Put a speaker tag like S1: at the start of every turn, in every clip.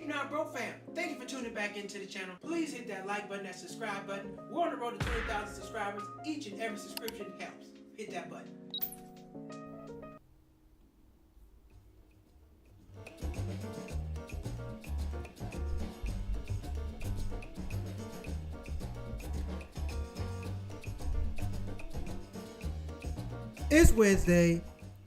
S1: Cheap Not Broke fam, thank you for tuning back into the channel. Please hit that like button, that subscribe button. We're on the road to 20,000 subscribers. Each and every subscription helps. Hit that button. It's Wednesday.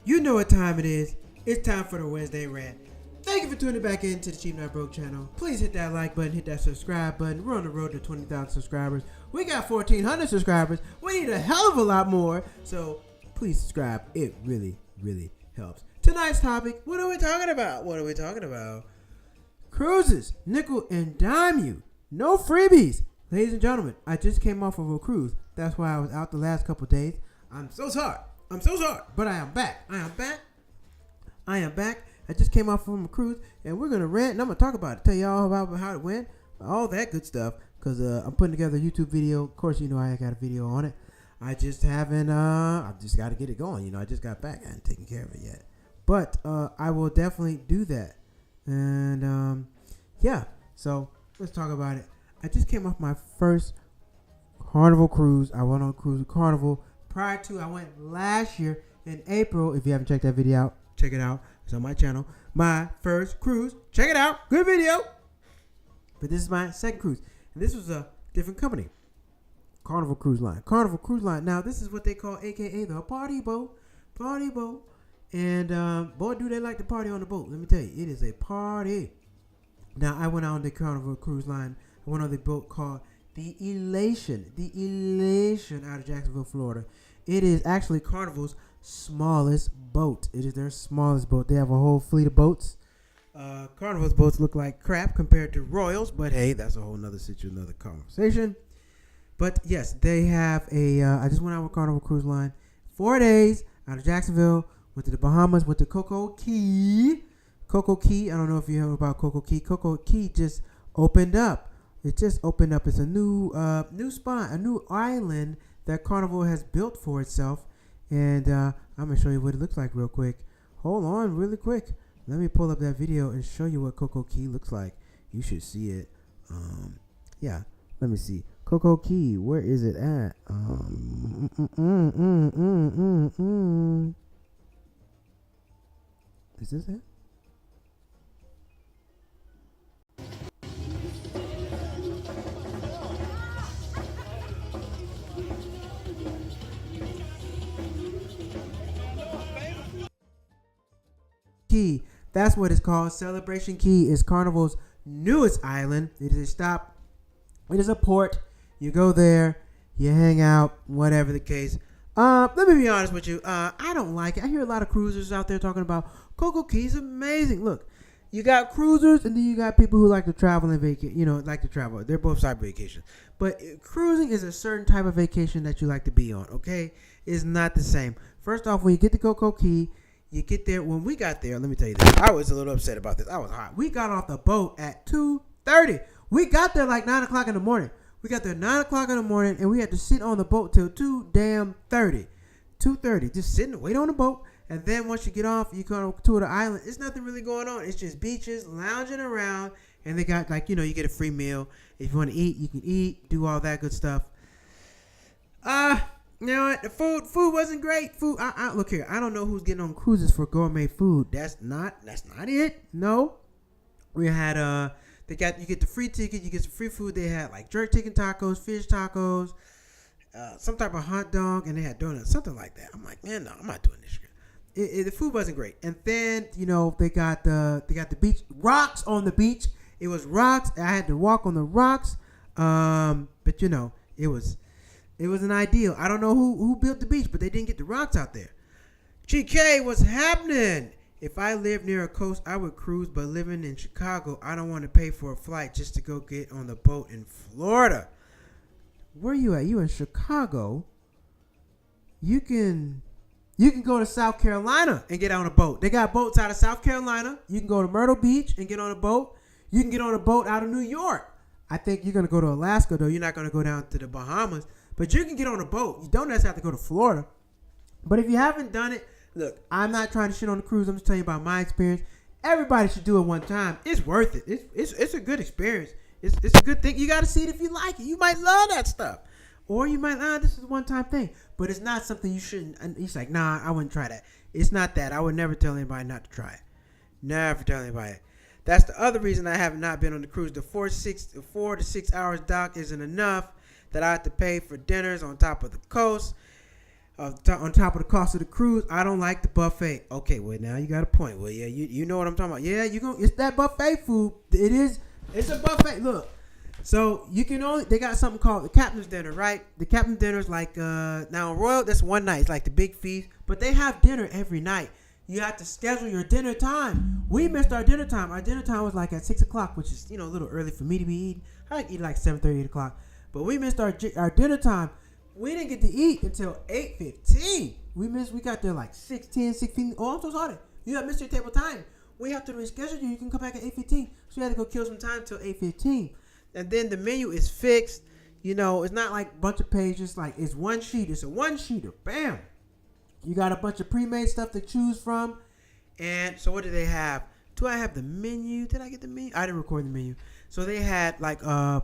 S1: You know what time it is. It's time for the Wednesday rant. Thank you for tuning back into the Cheap Not Broke channel. Please hit that like button, hit that subscribe button. We're on the road to 20,000 subscribers. We got 1,400 subscribers. We need a hell of a lot more. So please subscribe. It really, really helps. Tonight's topic, what are we talking about? Cruises, nickel and dime you. No freebies. Ladies and gentlemen, I just came off of a cruise. That's why I was out the last couple days. I'm so sorry. But I am back. I just came off from a cruise, and we're going to rant, and I'm going to talk about it. Tell y'all about how it went, all that good stuff, because I'm putting together a YouTube video. Of course, you know I got a video on it. I just haven't, I just got to get it going. You know, I just got back. I haven't taken care of it yet. But I will definitely do that. And, yeah, so let's talk about it. I just came off my first Carnival cruise. I went on a cruise with Carnival. Prior to, I went last year in April. If you haven't checked that video out, check it out. It's on my channel. My first cruise. Check it out. Good video. But this is my second cruise. And this was a different company. Carnival Cruise Line. Now, this is what they call, a.k.a. the party boat. And, boy, do they like to party on the boat. Let me tell you, it is a party. Now, I went on the Carnival Cruise Line. I went on the boat called the Elation out of Jacksonville, Florida. It is actually Carnival's smallest boat. It is their smallest boat. They have a whole fleet of boats. Carnival's boats look like crap compared to Royals, but hey, that's a whole nother situation, another conversation. But yes, they have a, I just went out with Carnival Cruise Line. 4 days out of Jacksonville, went to the Bahamas, went to Coco Key. I don't know if you heard about Coco Key. Coco Key just opened up. It just opened up. It's a new spot, a new island that Carnival has built for itself. And I'm going to show you what it looks like real quick. Hold on really quick. Let me pull up that video and show you what Coco Key looks like. You should see it. Yeah, let me see. Coco Key, where is it at? Is this it? Key. That's what it's called. Celebration Key is Carnival's newest island. It is a stop. It is a port. You go there. You hang out. Whatever the case. Let me be honest with you. I don't like it. I hear a lot of cruisers out there talking about Coco Key is amazing. Look, you got cruisers and then you got people who like to travel and vacation. You know, like to travel. They're both side vacations. But cruising is a certain type of vacation that you like to be on. Okay, it's not the same. First off, when you get to Coco Key, you get there. When we got there, let me tell you this. I was a little upset about this. I was hot. We got off the boat at 2:30. We got there like 9 o'clock in the morning. We got there 9 o'clock in the morning, and we had to sit on the boat till 2:30. 2:30. Just sitting, wait on the boat. And then once you get off, you go to the island. It's nothing really going on. It's just beaches, lounging around. And they got, like, you know, you get a free meal. If you want to eat, you can eat. Do all that good stuff. You know what? The food wasn't great. Look here. I don't know who's getting on cruises for gourmet food. That's not it. No. We had you get the free ticket. You get some free food. They had like jerk chicken tacos, fish tacos, some type of hot dog, and they had donuts, something like that. I'm like, man, no, I'm not doing this shit. The food wasn't great. And then you know they got the beach rocks on the beach. It was rocks. I had to walk on the rocks. But you know it was an ideal. I don't know who built the beach, but they didn't get the rocks out there. GK, what's happening? If I lived near a coast, I would cruise, but living in Chicago, I don't want to pay for a flight just to go get on the boat in Florida. Where you at? You in Chicago? You can go to South Carolina and get on a boat. They got boats out of South Carolina. You can go to Myrtle Beach and get on a boat. You can get on a boat out of New York. I think you're going to go to Alaska, though. You're not going to go down to the Bahamas. But you can get on a boat. You don't necessarily have to go to Florida. But if you haven't done it, look, I'm not trying to shit on the cruise. I'm just telling you about my experience. Everybody should do it one time. It's worth it. It's a good experience. It's a good thing. You got to see it if you like it. You might love that stuff. Or you might, this is a one-time thing. But it's not something you shouldn't. And he's like, nah, I wouldn't try that. It's not that. I would never tell anybody not to try it. Never tell anybody. That's the other reason I have not been on the cruise. The 4 to 6 hours dock isn't enough. That I have to pay for dinners on top of the coast. On top of the cost of the cruise. I don't like the buffet. Okay, well, now you got a point. Well, yeah, you know what I'm talking about. Yeah, it's that buffet food. It's a buffet. Look. So you can they got something called the captain's dinner, right? The captain's dinner is like, now Royal, that's one night. It's like the big feast. But they have dinner every night. You have to schedule your dinner time. We missed our dinner time. Our dinner time was like at 6 o'clock, which is, a little early for me to be eating. I like to eat like 7:30, 8 o'clock. But we missed our dinner time. We didn't get to eat until 8:15. We got there like 6:10, 6:15. Oh, I'm so sorry. You have missed your table time. We have to reschedule you. You can come back at 8:15. So we had to go kill some time till 8:15. And then the menu is fixed. It's not like a bunch of pages. Like, it's one sheet. It's a one-sheeter. Bam. You got a bunch of pre-made stuff to choose from. And so what do they have? Do I have the menu? Did I get the menu? I didn't record the menu. So they had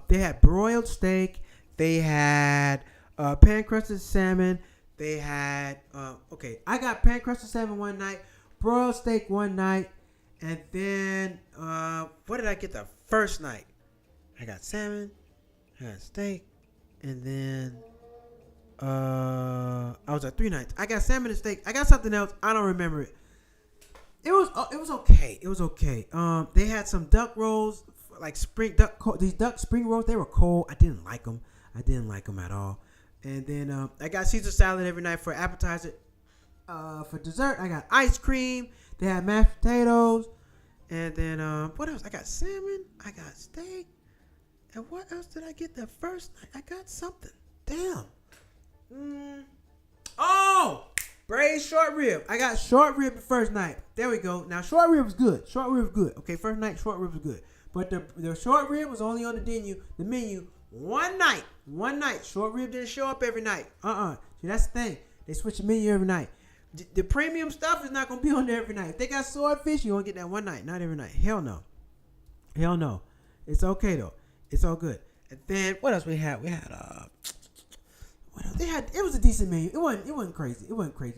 S1: they had broiled steak. They had pan-crusted salmon. They had, I got pan-crusted salmon one night. Broiled steak one night. And then, what did I get the first night? I got salmon, I got steak, and then I was at 3 nights. I got salmon and steak. I got something else. I don't remember it. It was okay. It was okay. They had some duck rolls, like these duck spring rolls. They were cold. I didn't like them. At all. And then I got Caesar salad every night for appetizer. For dessert, I got ice cream. They had mashed potatoes, and then what else? I got salmon. I got steak. And what else did I get the first night? I got something. Damn. Oh! Braised short rib. I got short rib the first night. There we go. Now, short rib was good. Okay, first night, short rib was good. But the short rib was only on the menu one night. Short rib didn't show up every night. See, that's the thing. They switch the menu every night. The premium stuff is not going to be on there every night. If they got swordfish, you won't get that one night. Not every night. Hell no. It's okay, though. It's all good. And then what else we had? We had what else? It was a decent menu. It wasn't crazy.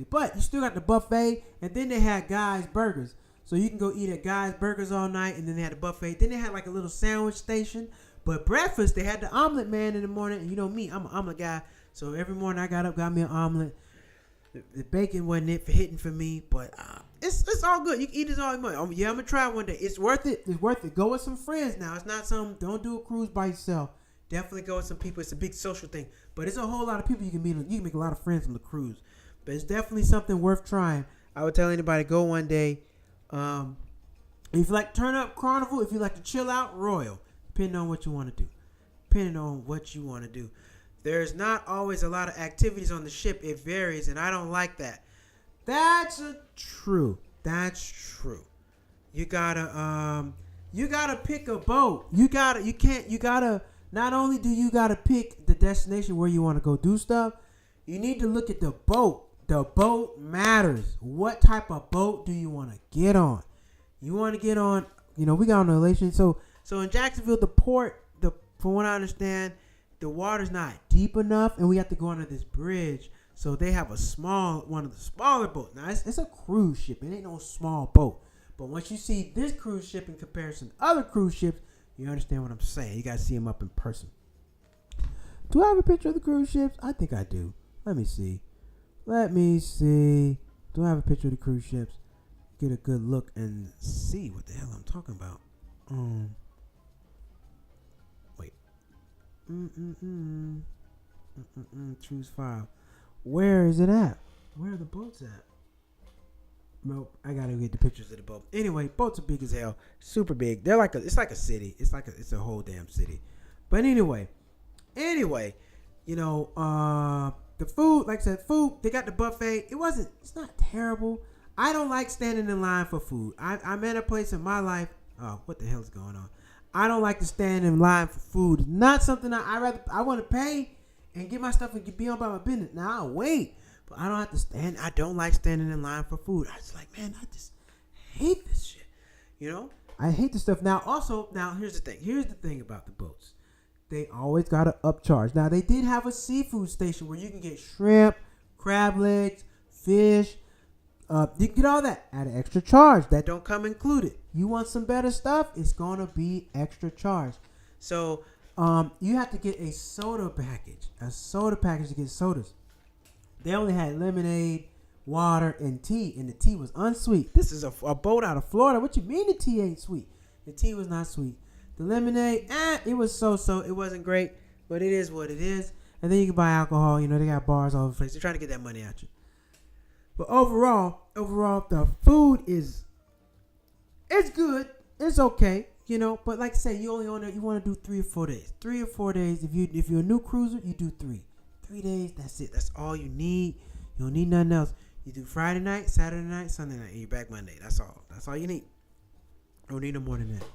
S1: But you still got the buffet, and then they had Guy's Burgers. So you can go eat at Guy's Burgers all night, and then they had the buffet. Then they had like a little sandwich station. But breakfast, they had the omelet man in the morning. And you know me, I'm an omelet guy. So every morning I got up, got me an omelet. The bacon wasn't hitting for me, but it's all good. You can eat this all you want. I'm gonna try it one day. It's worth it. Go with some friends now. It's not don't do a cruise by yourself. Definitely go with some people. It's a big social thing, but it's a whole lot of people you can meet. You can make a lot of friends on the cruise, but it's definitely something worth trying. I would tell anybody go one day. If you like turn up Carnival, if you like to chill out, Royal. Depending on what you want to do. There's not always a lot of activities on the ship. It varies, and I don't like that. That's true. You gotta pick a boat. Not only do you gotta pick the destination where you want to go do stuff, you need to look at the boat. The boat matters. What type of boat do you want to get on? You want to get on, we got on a relation. So in Jacksonville, the port, from what I understand, the water's not deep enough, and we have to go under this bridge. So they have one of the smaller boats. Now, it's a cruise ship. It ain't no small boat. But once you see this cruise ship in comparison to other cruise ships, you understand what I'm saying. You got to see them up in person. Do I have a picture of the cruise ships? I think I do. Let me see. Do I have a picture of the cruise ships? Get a good look and see what the hell I'm talking about. Wait. Choose file. Where is it at? Where are the boats at? Nope. I gotta get the pictures of the boat. Anyway, boats are big as hell. Super big. It's like a city. It's a whole damn city. But anyway, the food, like I said, they got the buffet. It's not terrible. I don't like standing in line for food. I'm at a place in my life. Oh, what the hell is going on? I don't like to stand in line for food. It's not something I want to pay and get my stuff and be on by my business. Now I'll wait, but I don't have to stand. I don't like standing in line for food. I just like, man, I just hate this shit. You know, I hate the stuff. Now, here's the thing. Here's the thing about the boats. They always got to upcharge. Now, they did have a seafood station where you can get shrimp, crab legs, fish. You can get all that at an extra charge. That don't come included. You want some better stuff, it's going to be extra charge. So, you have to get a soda package. A soda package to get sodas. They only had lemonade, water, and tea. And the tea was unsweet. This is a boat out of Florida. What you mean the tea ain't sweet? The tea was not sweet. The lemonade, it was so-so. It wasn't great, but it is what it is. And then you can buy alcohol. You know, they got bars all over the place. They're trying to get that money out you. But overall, the food it's good. It's okay, you know. But like I say, you want to do 3 or 4 days. 3 or 4 days. If you're a new cruiser, you do 3. 3 days. That's it. That's all you need. You don't need nothing else. You do Friday night, Saturday night, Sunday night, and you're back Monday. That's all. That's all you need. You don't need no more than that.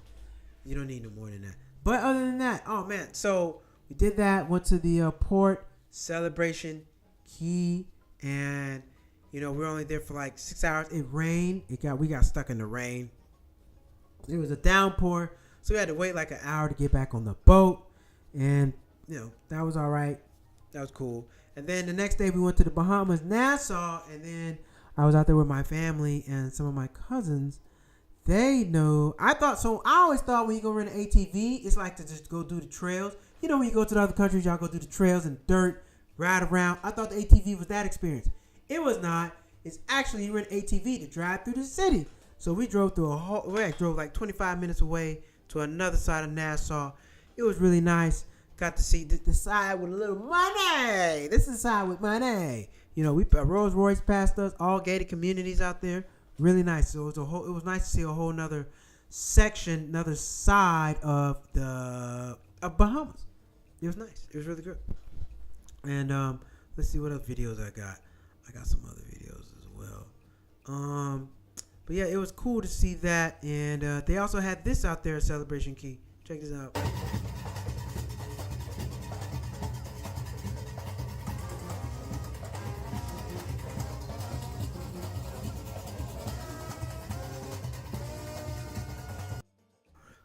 S1: You don't need no more than that. But other than that, oh man. So we did that. Went to the port Celebration Key, and you know, we were only there for like 6 hours. It rained. We got stuck in the rain. It was a downpour, so we had to wait like an hour to get back on the boat. And you know, that was all right. That was cool. And then the next day we went to the Bahamas, Nassau, and then I was out there with my family and some of my cousins. They know. I always thought when you go rent an ATV, it's like to just go do the trails. You know, when you go to the other countries, y'all go do the trails and dirt, ride around. I thought the ATV was that experience. It was not. It's actually you rent an ATV to drive through the city. So we drove drove like 25 minutes away to another side of Nassau. It was really nice. Got to see the side with a little money. This is the side with money. You know, Rolls Royce passed us, all gated communities out there. Really nice. So it was nice to see a whole nother section, another side of Bahamas. It was nice. It was really good. And let's see what other videos I got. I got some other videos as well. But yeah, it was cool to see that. And they also had this out there at Celebration Key. Check this out.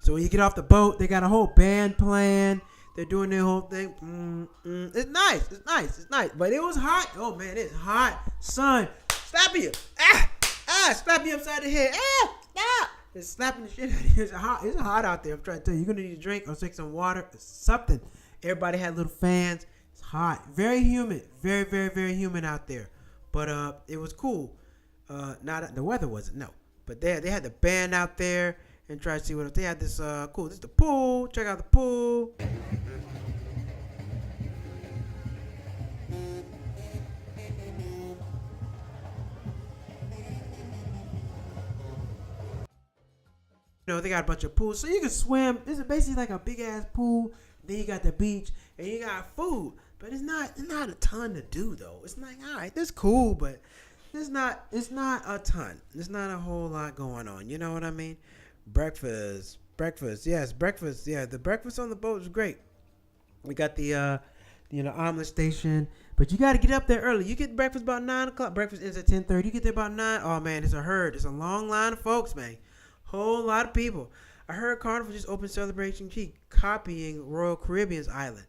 S1: So when you get off the boat, they got a whole band playing. They're doing their whole thing. It's nice. It's nice. It's nice. But it was hot. Oh, man, it's hot. Sun. Slapping you. Slap you upside the head. Stop. It's slapping the shit out of you. It's hot out there. I'm trying to tell you. You're going to need a drink or take some water or something. Everybody had little fans. It's hot. Very humid. Very, very, very humid out there. But it was cool. The weather wasn't, no. But they had the band out there. And try to see what they had this cool. This is the pool. Check out the pool. You know, they got a bunch of pools. So you can swim. This is basically like a big ass pool. Then you got the beach and you got food. But it's not a ton to do though. It's like, all right, this cool, but it's not a ton. There's not a whole lot going on. You know what I mean? Breakfast, yes, breakfast. Yeah, the breakfast on the boat was great. We got the omelet station, but you got to get up there early. You get breakfast about 9 o'clock. Breakfast ends at 10:30. You get there about 9. Oh man, it's a herd. It's a long line of folks, man. Whole lot of people. I heard Carnival just opened Celebration Key, copying Royal Caribbean's island.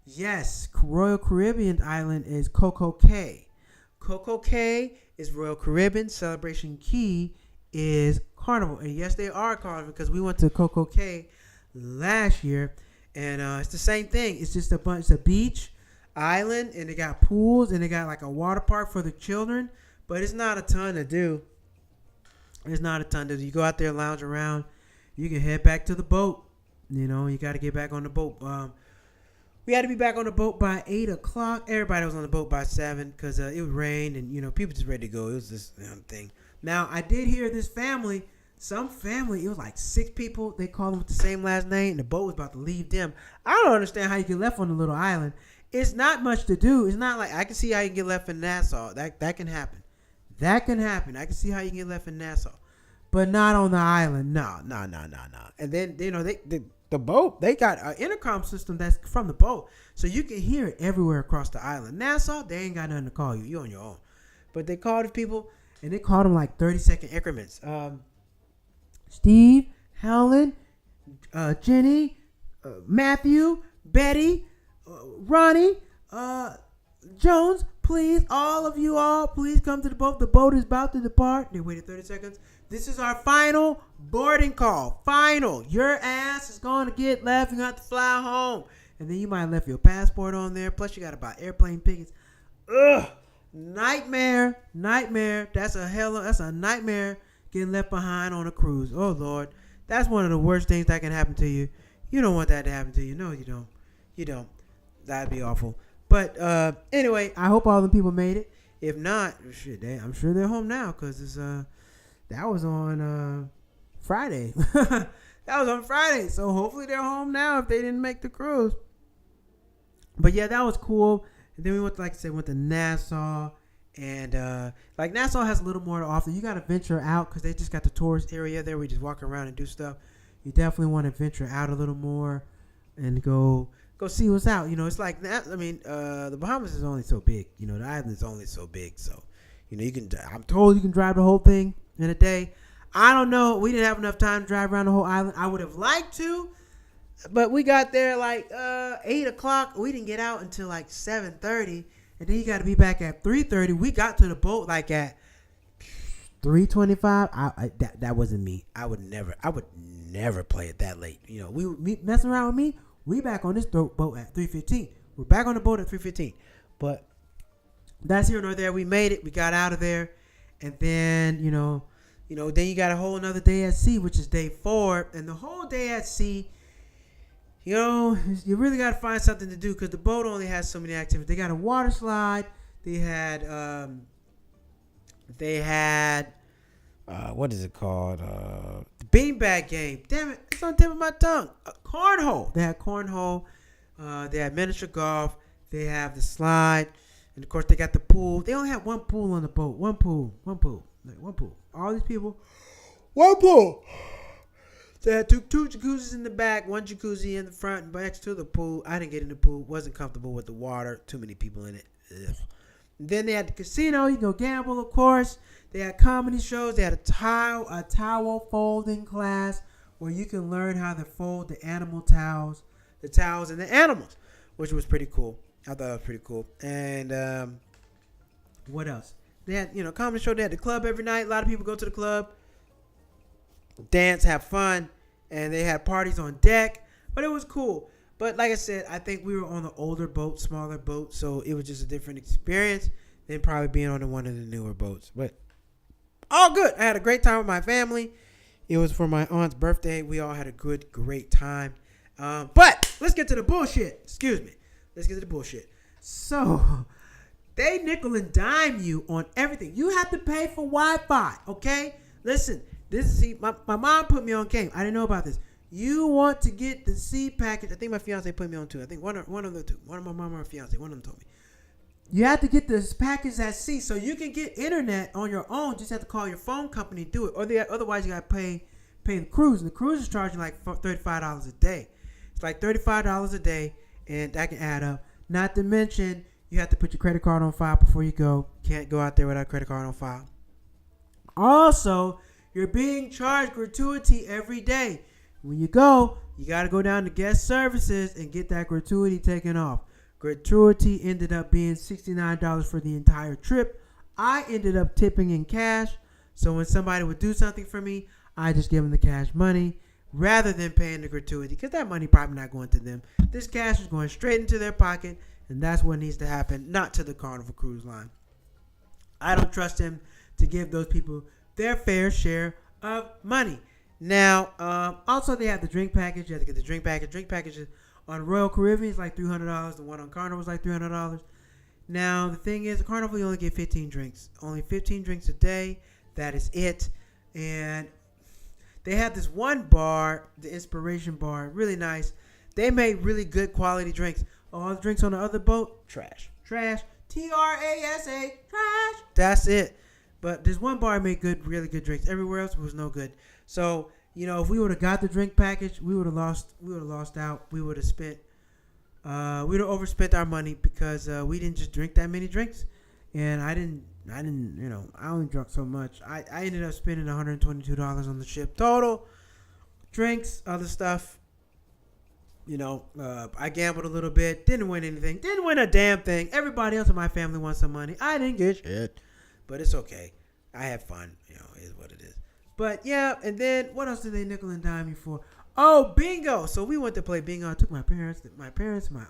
S1: Yes, Royal Caribbean island is Coco Cay. Coco Cay is Royal Caribbean. Celebration Key is Carnival. And yes, they are Carnival because we went to Coco Cay last year. And it's the same thing. It's just it's a beach, island, and they got pools, and they got like a water park for the children. But it's not a ton to do. It's not a ton to do. You go out there, lounge around. You can head back to the boat. You know, you got to get back on the boat. We had to be back on the boat by 8 o'clock. Everybody was on the boat by 7 because it rained and, you know, people just ready to go. It was this thing. Now, I did hear this family, it was like 6 people. They called them with the same last name, and the boat was about to leave them. I don't understand how you get left on a little island. It's not much to do. It's not like I can see how you can get left in Nassau. That can happen. That can happen. I can see how you can get left in Nassau. But not on the island. No. And then, you know, the boat, they got an intercom system that's from the boat. So you can hear it everywhere across the island. Nassau, they ain't got nothing to call you. You're on your own. But they called people, and they called them like 30-second increments. Steve, Helen, Jenny, Matthew, Betty, Ronnie, Jones, please, all of you all, please come to the boat. The boat is about to depart. They waited 30 seconds. This is our final boarding call. Final. Your ass is going to get left. You have to fly home. And then you might have left your passport on there. Plus, you got to buy airplane tickets. Ugh. Nightmare. That's a nightmare getting left behind on a cruise. Oh, Lord. That's one of the worst things that can happen to you. You don't want that to happen to you. No, you don't. You don't. That'd be awful. But anyway, I hope all the people made it. If not, shit, I'm sure they're home now because it's that was on Friday. That was on Friday. So hopefully they're home now if they didn't make the cruise. But yeah, that was cool. And then we went, like I said, went to Nassau. And like Nassau has a little more to offer. You got to venture out because they just got the tourist area there. We just walk around and do stuff. You definitely want to venture out a little more and go see what's out. You know, it's like that. I mean, the Bahamas is only so big. You know, the island is only so big. So, you know, I'm told you can drive the whole thing in a day. I don't know. We didn't have enough time to drive around the whole island. I would have liked to, but we got there like 8 o'clock. We didn't get out until like 7:30, and then you got to be back at 3:30. We got to the boat like at 3:25. That wasn't me. I would never play it that late. You know, we messing around with me. We back on this boat at 3:15. We're back on the boat at 3:15. But that's here nor there. We made it. We got out of there. And then, you know, then you got a whole another day at sea, which is day 4. And the whole day at sea, you know, you really got to find something to do because the boat only has so many activities. They got a water slide. They had what is it called? The beanbag game. Damn it, it's on the tip of my tongue. Cornhole. They had cornhole. They had miniature golf. They have the slide. And, of course, they got the pool. They only had one pool on the boat. One pool. All these people, one pool. They had two jacuzzis in the back, one jacuzzi in the front and next to the pool. I didn't get in the pool. Wasn't comfortable with the water. Too many people in it. Ugh. Then they had the casino. You can go gamble, of course. They had comedy shows. They had a towel folding class where you can learn how to fold the animal towels, and the animals, which was pretty cool. I thought it was pretty cool. And what else? They had, comedy show. They had the club every night. A lot of people go to the club, dance, have fun, and they had parties on deck. But it was cool. But like I said, I think we were on the older boat, smaller boat, so it was just a different experience than probably being on one of the newer boats. But all good. I had a great time with my family. It was for my aunt's birthday. We all had a great time. But let's get to the bullshit. Excuse me. Let's get to the bullshit. So they nickel and dime you on everything. You have to pay for Wi-Fi, okay? Listen, my mom put me on game. I didn't know about this. You want to get the C package. I think my fiance put me on too. I think one of the two. One of my mom or my fiance. One of them told me. You have to get this package at sea so you can get internet on your own. Just have to call your phone company to do it. Or otherwise you got to pay the cruise. And the cruise is charging like $35 a day. It's like $35 a day, and that can add up. Not to mention, you have to put your credit card on file before you go. Can't go out there without a credit card on file. Also, you're being charged gratuity every day. When you go, you got to go down to guest services and get that gratuity taken off. Gratuity ended up being $69 for the entire trip. I ended up tipping in cash. So when somebody would do something for me, I just give them the cash money rather than paying the gratuity, because that money probably not going to them. This cash is going straight into their pocket, and that's what needs to happen, not to the Carnival Cruise Line. I don't trust them to give those people their fair share of money. Now, also they have the drink package. You have to get the drink package. Drink packages on Royal Caribbean is like $300. The one on Carnival is like $300. Now, the thing is, the Carnival, you only get 15 drinks. Only 15 drinks a day. That is it. And they have this one bar, the Inspiration Bar, really nice. They made really good quality drinks. All the drinks on the other boat, trash. Trasa, trash. That's it. But this one bar made really good drinks. Everywhere else was no good. So, if we would have got the drink package, we would have lost out. We would have overspent our money because we didn't just drink that many drinks. And I didn't I didn't, I only drunk so much. I ended up spending $122 on the ship total. Drinks, other stuff. I gambled a little bit. Didn't win anything. Didn't win a damn thing. Everybody else in my family won some money. I didn't get shit. But it's okay. I had fun. It is what it is. But yeah, and then what else did they nickel and dime me for? Oh, bingo. So we went to play bingo. I took my parents, my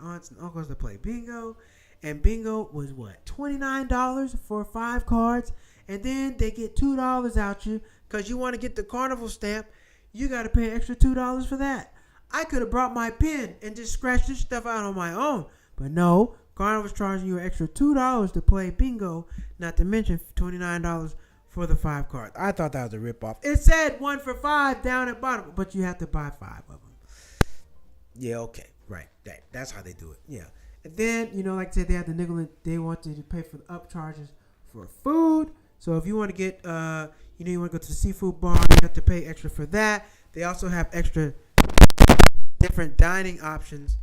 S1: aunts, and uncles to play bingo. And bingo was what? $29 for 5 cards. And then they get $2 out you because you want to get the carnival stamp. You got to pay an extra $2 for that. I could have brought my pen and just scratched this stuff out on my own. But no, Carnival's charging you an extra $2 to play bingo, not to mention $29 for the 5 cards. I thought that was a ripoff. It said 1 for 5 down at bottom, but you have to buy 5 of them. Yeah, okay, right. That's how they do it. Yeah. And then, like I said, they have the nickel. They want you to pay for the upcharges for food. So if you want to get, you want to go to the seafood bar, you have to pay extra for that. They also have extra different dining options.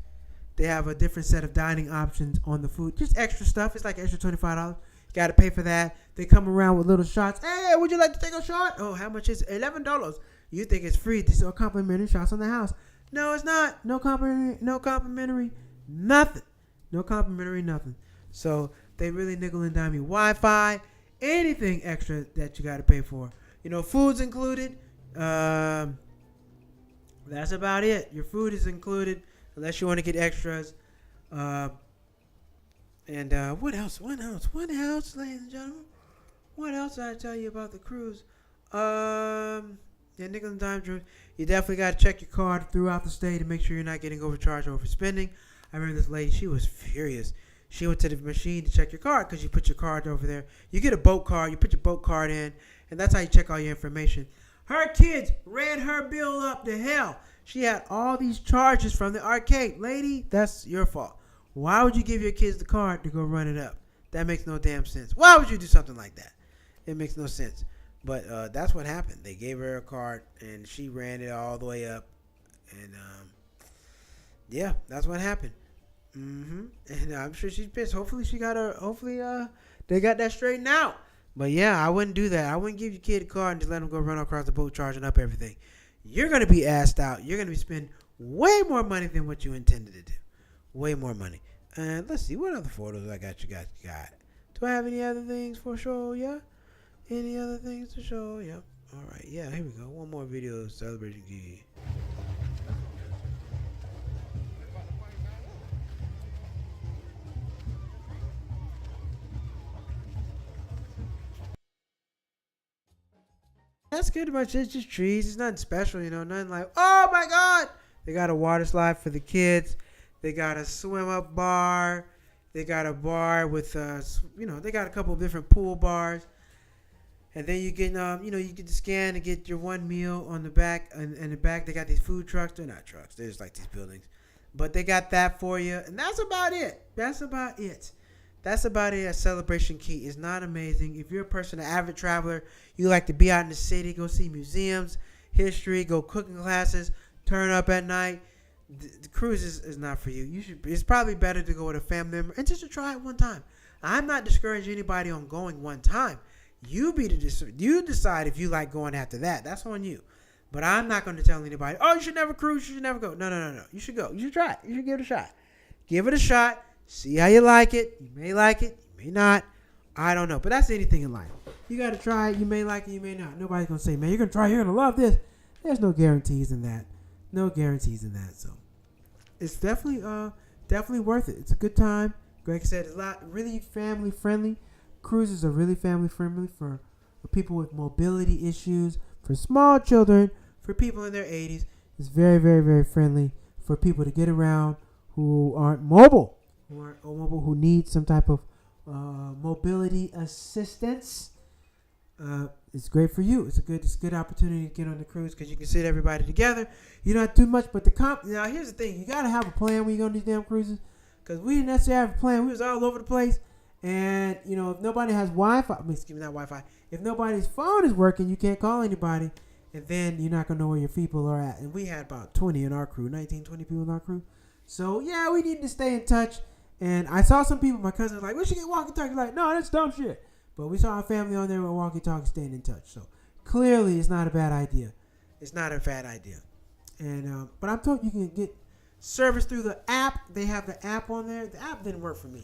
S1: They have a different set of dining options on the food. Just extra stuff. It's like extra $25. You got to pay for that. They come around with little shots. Hey, would you like to take a shot? Oh, how much is it? $11. You think it's free. These are complimentary shots on the house. No, it's not. No complimentary nothing. No complimentary nothing. So they really nickel and dime you. Wi-Fi, anything extra that you got to pay for. Food's included. That's about it. Your food is included unless you want to get extras. And what else? What else, ladies and gentlemen? What else did I tell you about the cruise? Yeah, nickel and dime drew. You definitely got to check your card throughout the stay to make sure you're not getting overcharged or overspending. I remember this lady, she was furious. She went to the machine to check your card because you put your card over there. You get a boat card, you put your boat card in, and that's how you check all your information. Her kids ran her bill up to hell. She had all these charges from the arcade. Lady, that's your fault. Why would you give your kids the card to go run it up? That makes no damn sense. Why would you do something like that? It makes no sense. But that's what happened. They gave her a card, and she ran it all the way up. And, yeah, that's what happened. And I'm sure she's pissed. Hopefully they got that straightened out. But yeah, I wouldn't do that. I wouldn't give your kid a card and just let them go run across the boat charging up everything. You're going to be assed out. You're going to be spending way more money than what you intended to do. Way more money. And let's see, what other photos I got you got? Do I have any other things for show? Yeah? Any other things to show? Yep. All right. Yeah, here we go. One more video of Celebration TV. That's good about it. It's just trees. It's nothing special, nothing like, oh my God. They got a water slide for the kids. They got a swim up bar. They got a bar with, they got a couple of different pool bars. And then you get, you get to scan and get your one meal on the back. And in the back, they got these food trucks. They're not trucks. They're just like these buildings. But they got that for you. And that's about it. That's about it at Celebration Key. It's not amazing. If you're a person, an avid traveler, you like to be out in the city, go see museums, history, go cooking classes, turn up at night, the cruise is not for you. It's probably better to go with a family member and just to try it one time. I'm not discouraging anybody on going one time. You decide if you like going after that. That's on you. But I'm not going to tell anybody, oh, you should never cruise, you should never go. No. You should go. You should try it. You should give it a shot. Give it a shot. See how you like it. You may like it. You may not. I don't know. But that's anything in life. You got to try it. You may like it. You may not. Nobody's going to say, man, you're going to try it. You're going to love this. There's no guarantees in that. So it's definitely worth it. It's a good time. Greg said it's a lot really family friendly. Cruises are really family friendly for people with mobility issues, for small children, for people in their 80s. It's very, very, very friendly for people to get around who aren't mobile. Who need some type of mobility assistance. It's great for you. It's a good opportunity to get on the cruise because you can sit everybody together. You don't have to do much, but now here's the thing: you gotta have a plan when you go on these damn cruises. Because we didn't necessarily have a plan. We was all over the place, and if nobody has Wi-Fi, if nobody's phone is working, you can't call anybody, and then you're not gonna know where your people are at. And we had about 20 in our crew, 19, 20 people in our crew. So yeah, we need to stay in touch. And I saw some people, my cousin was like, we should get walkie-talkie. Like, no, that's dumb shit. But we saw our family on there with walkie-talkie staying in touch. So clearly it's not a bad idea. It's not a bad idea. And but I'm told you can get service through the app. They have the app on there. The app didn't work for me.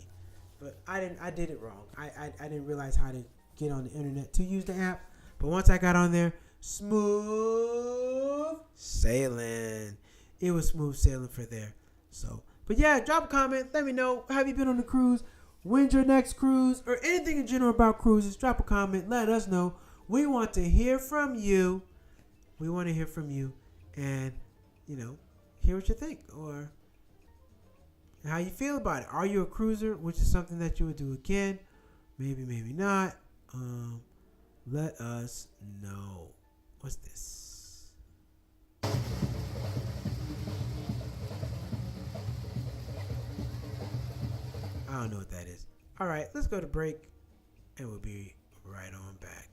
S1: But I did it wrong. I didn't realize how to get on the internet to use the app. But once I got on there, smooth sailing. It was smooth sailing for there. So, but yeah, drop a comment. Let me know. Have you been on a cruise? When's your next cruise? Or anything in general about cruises? Drop a comment. Let us know. We want to hear from you. We want to hear from you. And, hear what you think. Or how you feel about it. Are you a cruiser? Which is something that you would do again. Maybe, maybe not. Let us know. What's this? I don't know what that is. All right, let's go to break, and we'll be right on back.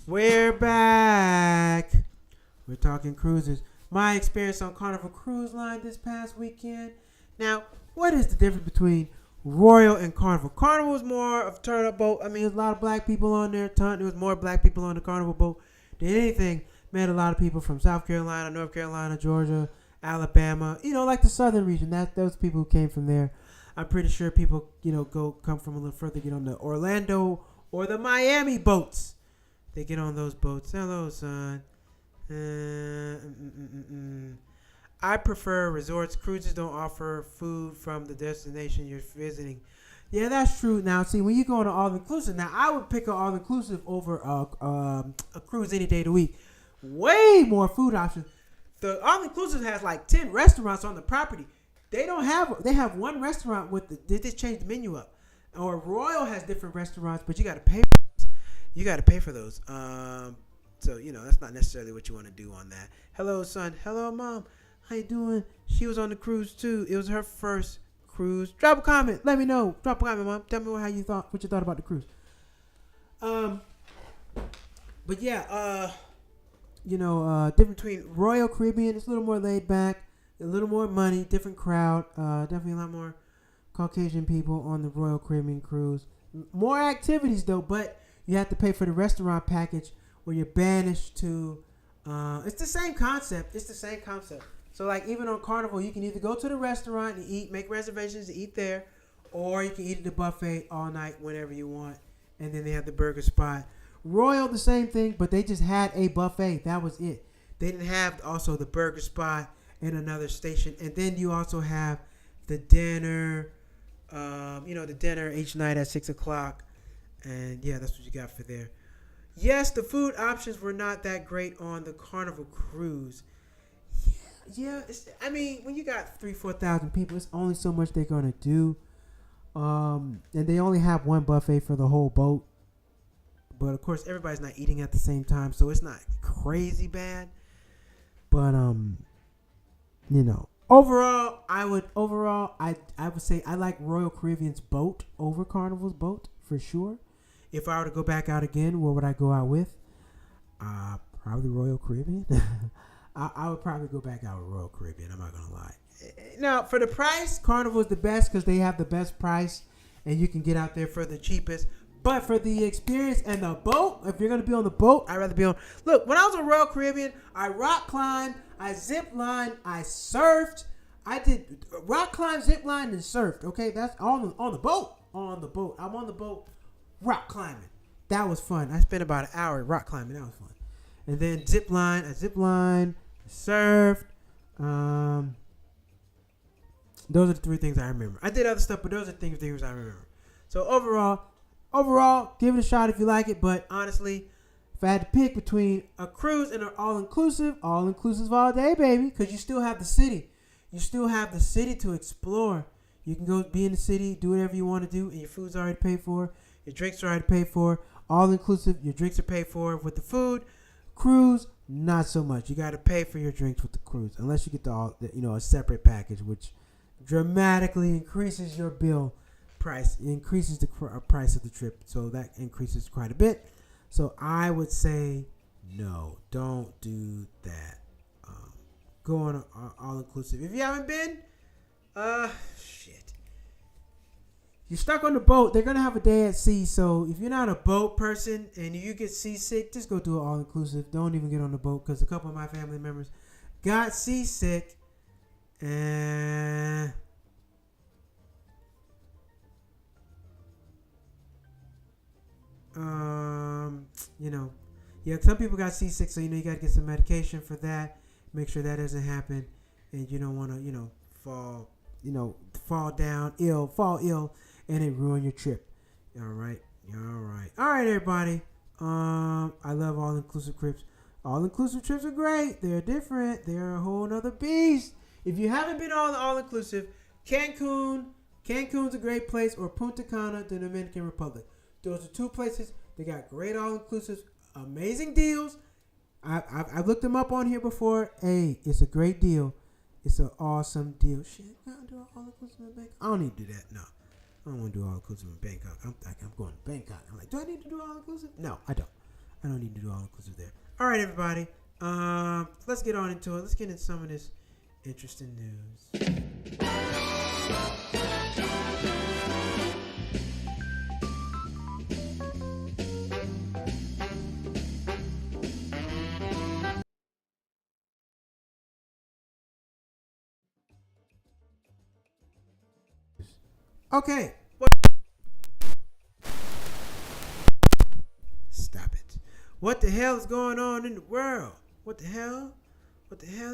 S1: We're back. We're talking cruises. My experience on Carnival Cruise Line this past weekend. Now, what is the difference between Royal and Carnival? Carnival was more of a turn-up boat. I mean, there's a lot of black people on there. There was more black people on the Carnival boat than anything. Met a lot of people from South Carolina, North Carolina, Georgia, Alabama. Like the southern region. Those people who came from there. I'm pretty sure people, come from a little further, get on the Orlando or the Miami boats. They get on those boats. Hello, son. I prefer resorts. Cruises don't offer food from the destination you're visiting. Yeah, that's true. Now, see, when you go on an all-inclusive, now I would pick an all-inclusive over a cruise any day of the week. Way more food options. The all-inclusive has like 10 restaurants on the property. They have one restaurant they just changed the menu up. Or Royal has different restaurants, but you got to pay. You got to pay for those. So, that's not necessarily what you want to do on that. Hello, son. Hello, mom. How you doing? She was on the cruise, too. It was her first cruise. Drop a comment. Let me know. Drop a comment, mom. Tell me what you thought about the cruise. But, yeah, difference between Royal Caribbean, it's a little more laid back, a little more money, different crowd. Definitely a lot more Caucasian people on the Royal Caribbean cruise. More activities, though, but you have to pay for the restaurant package where you're banished to. It's the same concept. So, like, even on Carnival, you can either go to the restaurant and eat, make reservations to eat there, or you can eat at the buffet all night whenever you want. And then they have the burger spot. Royal, the same thing, but they just had a buffet. That was it. They didn't have also the burger spot in another station. And then you also have the dinner, the dinner each night at 6 o'clock. And, yeah, that's what you got for there. Yes, the food options were not that great on the Carnival Cruise. Yeah. When you got 4,000 people, it's only so much they're going to do. And they only have one buffet for the whole boat. But, of course, everybody's not eating at the same time, so it's not crazy bad. But, overall, I would say I like Royal Caribbean's boat over Carnival's boat for sure. If I were to go back out again, what would I go out with? Probably Royal Caribbean. I would probably go back out with Royal Caribbean. I'm not going to lie. Now, for the price, Carnival is the best because they have the best price and you can get out there for the cheapest. But for the experience and the boat, if you're going to be on the boat, I'd rather be on. Look, when I was on Royal Caribbean, I rock climbed, I zip lined, I surfed. I did rock climb, zip line, and surfed. Okay, that's on the boat. On the boat. I'm on the boat. Rock climbing. That was fun. I spent about an hour rock climbing. That was fun. And then I zip line, surfed. Those are the three things I remember. I did other stuff, but those are things I remember. So overall, give it a shot if you like it. But honestly, if I had to pick between a cruise and an all-inclusive all day, baby, because you still have the city. You still have the city to explore. You can go be in the city, do whatever you want to do, and your food's already paid for. Your drinks are already paid for. All inclusive, your drinks are paid for with the food. Cruise, not so much. You got to pay for your drinks with the cruise, unless you get a separate package, which dramatically increases your bill price. It increases the price of the trip, so that increases quite a bit. So I would say no, don't do that. Go on all inclusive. If you haven't been, shit. You're stuck on the boat. They're gonna have a day at sea. So if you're not a boat person and you get seasick, just go do it all inclusive. Don't even get on the boat, because a couple of my family members got seasick, and some people got seasick, so you got to get some medication for that. Make sure that doesn't happen, and you don't want to fall ill, and it ruin your trip. All right, everybody. I love all inclusive trips. All inclusive trips are great. They're different. They're a whole nother beast. If you haven't been on all inclusive, Cancun's a great place, or Punta Cana, the Dominican Republic. Those are two places. They got great all inclusive, amazing deals. I've looked them up on here before. Hey, it's a great deal. It's an awesome deal. Shit, I don't do all inclusive in Bangkok. I don't need to do that. No, I don't want to do all inclusive in Bangkok. I'm going to Bangkok. I'm like, do I need to do all inclusive? No, I don't. I don't need to do all inclusive there. All right, everybody. Let's get on into it. Let's get into some of this interesting news. Okay. Stop it. What the hell is going on in the world? What the hell? What the hell?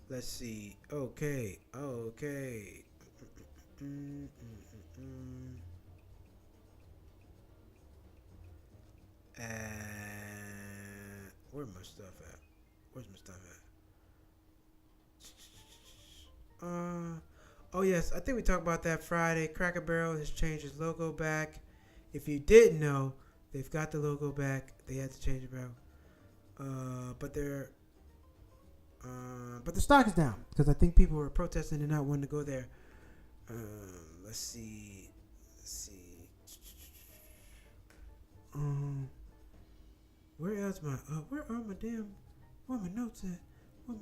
S1: Let's see. Okay. Where's my stuff at? Oh yes, I think we talked about that Friday. Cracker Barrel has changed its logo back. If you didn't know, they've got the logo back. They had to change it back. But their stock is down, because I think people were protesting and not wanting to go there. Let's see. Where are my notes at? Where are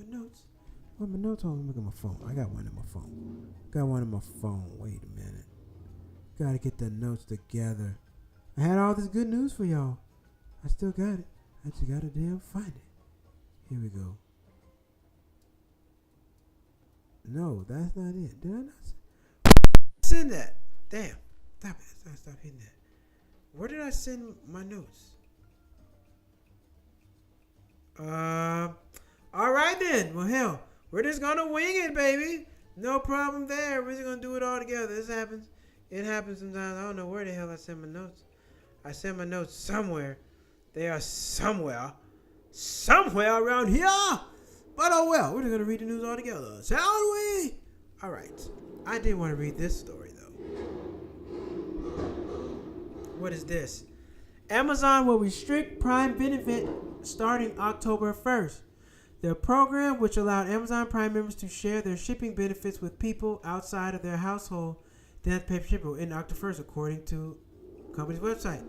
S1: my notes? Oh, let me look at my phone. I got one in my phone. Wait a minute. Gotta get the notes together. I had all this good news for y'all. I still got it. I just gotta damn find it. Here we go. No, that's not it. Did I not send that? Damn. Stop it. Stop hitting that. Where did I send my notes? All right then. Well, hell, we're just gonna wing it, baby. No problem there. We're just gonna do it all together. This happens. It happens sometimes. I don't know where the hell I sent my notes. I sent my notes somewhere. They are somewhere around here. But oh well, we're just gonna read the news all together, shall we? All right. I did want to read this story though. What is this? Amazon will restrict Prime benefit starting October 1st. The program, which allowed Amazon Prime members to share their shipping benefits with people outside of their household, then have to pay for shipping, will end October 1st, according to the company's website.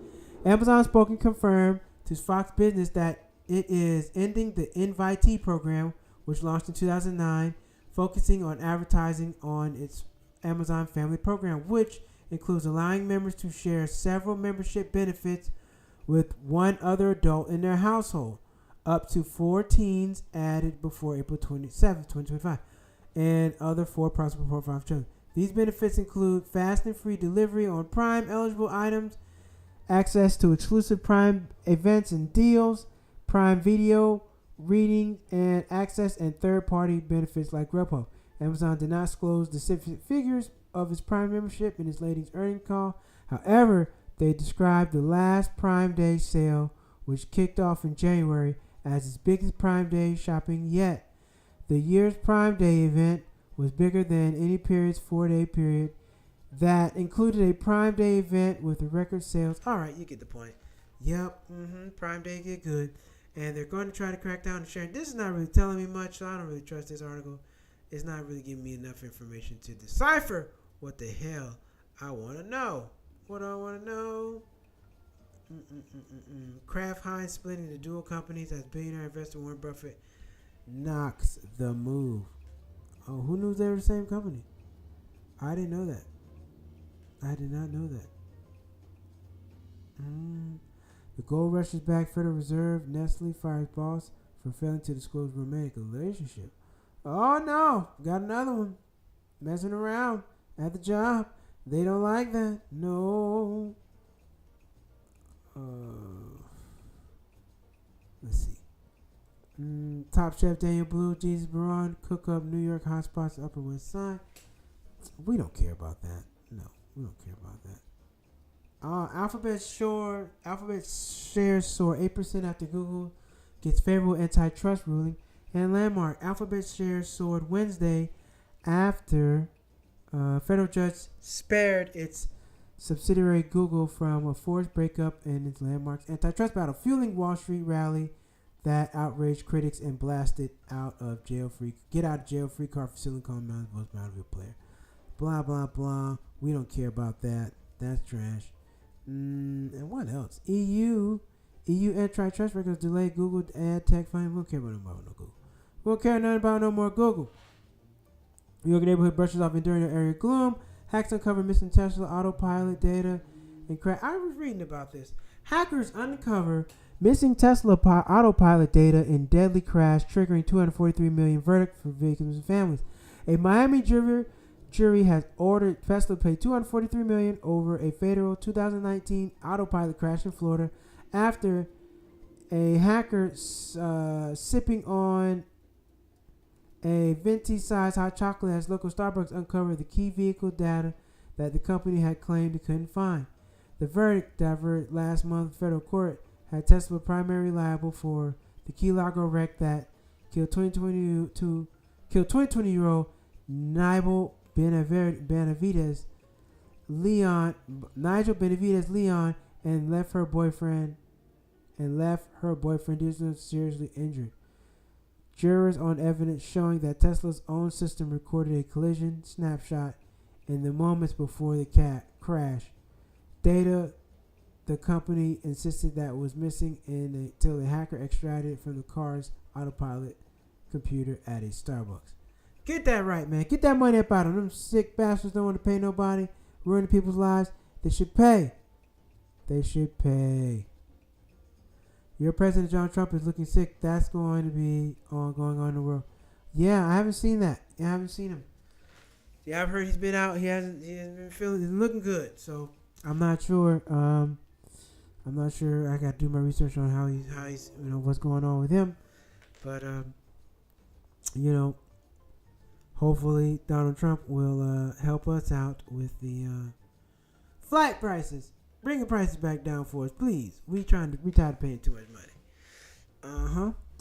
S1: Amazon spoken confirmed to Fox Business that it is ending the Invitee program, which launched in 2009, focusing on advertising on its Amazon Family program, which includes allowing members to share several membership benefits with one other adult in their household, up to 4 teens added before April 27, 2025, and other 4 possible before 5 children. These benefits include fast and free delivery on Prime eligible items, access to exclusive Prime events and deals, Prime video, reading, and access and third-party benefits like Grubhub. Amazon did not disclose the specific figures of its Prime membership in its latest earnings call. However, they described the last Prime Day sale, which kicked off in January, as its biggest Prime Day shopping yet. The year's Prime Day event was bigger than any period's 4-day period. That included a Prime Day event with record sales. All right, you get the point. Yep, Prime Day get good. And they're going to try to crack down on sharing. This is not really telling me much, so I don't really trust this article. It's not really giving me enough information to decipher what the hell I want to know. What do I want to know? Kraft Heinz splitting the dual companies as billionaire investor Warren Buffett knocks the move. Oh, who knew they were the same company? I didn't know that. I did not know that. The gold rush is back. Federal Reserve. Nestle fires boss for failing to disclose romantic relationship. Oh no, got another one. Messing around at the job. They don't like that. No. Let's see. Top Chef Daniel Blue, Jesus Baron, cook up New York hotspots Upper West Side. We don't care about that. No, we don't care about that. Alphabet shares soar 8% after Google gets favorable antitrust ruling. And Landmark, Alphabet shares soared Wednesday after federal judge spared its subsidiary Google from a forced breakup in its Landmark's antitrust battle, fueling Wall Street rally that outraged critics and blasted get out of jail free card for Silicon Valley's most valuable player. Blah blah blah. We don't care about that. That's trash. And what else? EU antitrust records delay Google ad tech funding. We don't care about no Google. We don't care nothing about no more Google. New York neighborhood brushes off enduring area gloom. Hacks uncover missing Tesla autopilot data and crash. I was reading about this. Hackers uncover missing Tesla autopilot data in deadly crash, triggering $243 million verdict for victims and families. A Miami jury has ordered Tesla to pay $243 million over a fatal 2019 autopilot crash in Florida after a hacker sipping on a venti-sized hot chocolate as local Starbucks uncovered the key vehicle data that the company had claimed it couldn't find. The verdict, diverted last month in federal court, had Tesla primarily liable for the Key Largo wreck that killed 2020-year-old Nigel Benavides Leon, and left her boyfriend seriously injured. Jurors on evidence showing that Tesla's own system recorded a collision snapshot in the moments before the crash. Data the company insisted that was missing until the hacker extracted it from the car's autopilot computer at a Starbucks. Get that right, man. Get that money up out of them. Them sick bastards don't want to pay nobody, ruining people's lives. They should pay. They should pay. Your President John Trump is looking sick. That's going to be going on in the world. Yeah, I haven't seen that. I haven't seen him. Yeah, I've heard he's been out. He hasn't been feeling. He's looking good. So I'm not sure. I'm not sure. I got to do my research on how he's what's going on with him. But hopefully Donald Trump will help us out with the flight prices. Bring the prices back down for us, please. We tired of paying too much money.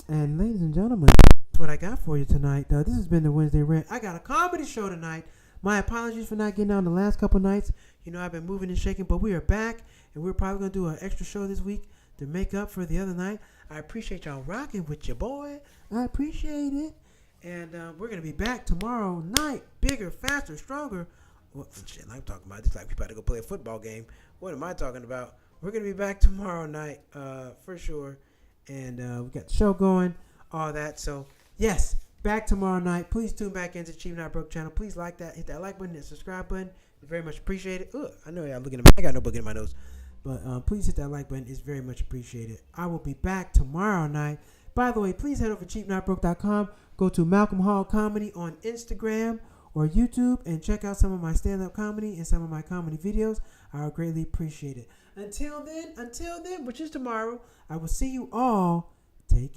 S1: And ladies and gentlemen, that's what I got for you tonight. This has been the Wednesday Rant. I got a comedy show tonight. My apologies for not getting on the last couple nights. I've been moving and shaking, but we are back, and we're probably going to do an extra show this week to make up for the other night. I appreciate y'all rocking with your boy. I appreciate it. And we're going to be back tomorrow night. Bigger, faster, stronger. What shit I'm talking about? Just like we about to go play a football game. What am I talking about? We're going to be back tomorrow night for sure. And we got the show going, all that. So, yes, back tomorrow night. Please tune back into the Cheap Not Broke channel. Please like that. Hit that like button and subscribe button. It's very much appreciated. I know y'all looking at me. I got no book in my nose. But please hit that like button. It's very much appreciated. I will be back tomorrow night. By the way, please head over to cheapnotbroke.com. Go to Malcolm Hall Comedy on Instagram or YouTube and check out some of my stand-up comedy and some of my comedy videos. I would greatly appreciate it. Until then, which is tomorrow, I will see you all. Take